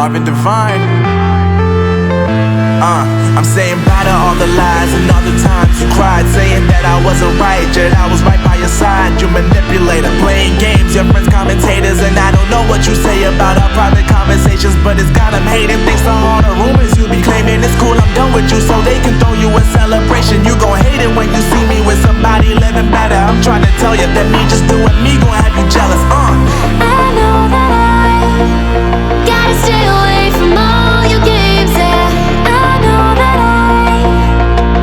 Divine. I'm saying bye to all the lies and all the times you cried, saying that I wasn't right, yet I was right by your side. You manipulator, playing games, your friends commentators, and I don't know what you say about our private conversations, but it's got them hating. Thanks to all the rumors you be claiming. It's cool, I'm done with you, so they can throw you a celebration. You gon' hate it when you see me with somebody living better. I'm trying to tell you that me just doing me gon' have you jealous. I know that I gotta stay away from all your games, yeah. I know that I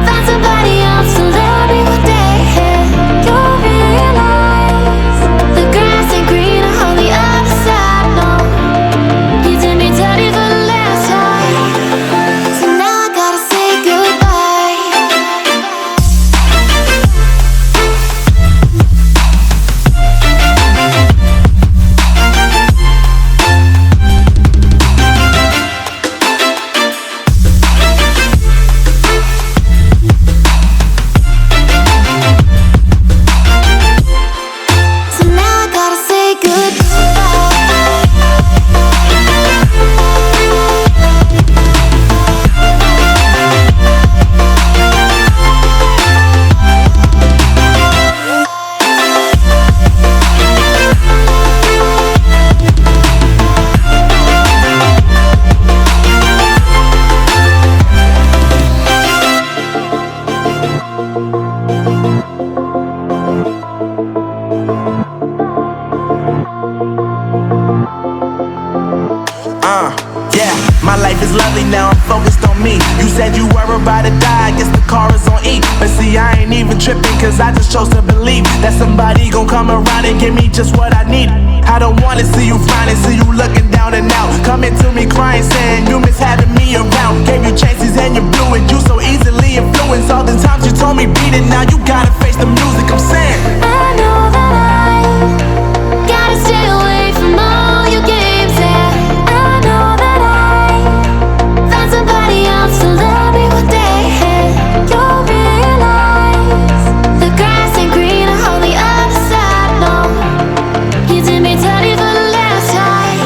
found somebody else to love me one day, yeah. You'll realize the grass ain't greener on the other side, no. You did me dirty for the last time, so now I gotta say goodbye. Yeah, my life is lovely now, I'm focused on me. You said you were about to die, I guess the car is on E. But see, I ain't even tripping, cause I just chose to believe that somebody gon' come around and give me just what I need. I don't wanna see you finding, see you looking down and out, coming to me crying, saying you miss having me around. Gave you chances and you blew it, you so easily influenced. All the times you told me beat it, now you gotta face the music. I'm saying I know that I gotta stay away from all your games, yeah. I know that I found somebody else to love me one day, yeah. You'll realize the grass ain't greener on the other side, no. You did me dirty for the last time,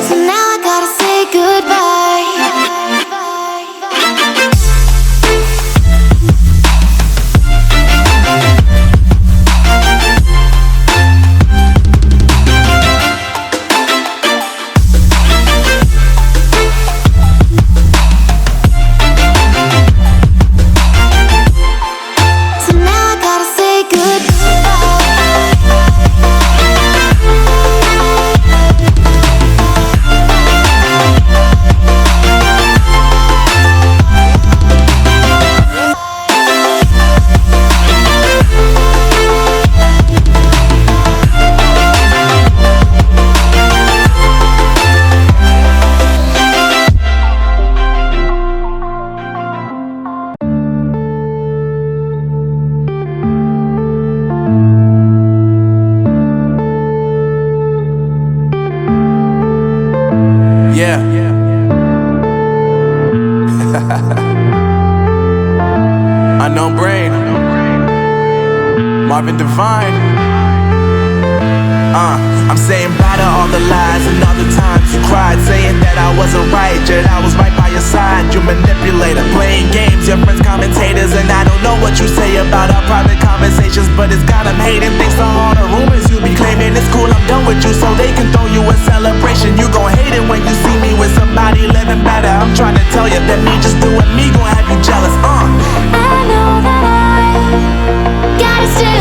so now I gotta say goodbye. yeah. Unknown Brain, Marvin Divine. I'm saying bye to all the lies and all the times you cried, saying that I wasn't right, yet I was right by your side. You manipulator, playing games, your friends commentators, and I don't know what you say about our private conversations, but it's got them hating. Thanks to all the rumors you be claiming. It's cool, I'm done with you, so they can throw you a celebration. You gon' hate it when you see me with somebody living better. I'm trying to tell you that me just doing me gon' have you jealous. I know that I gotta stay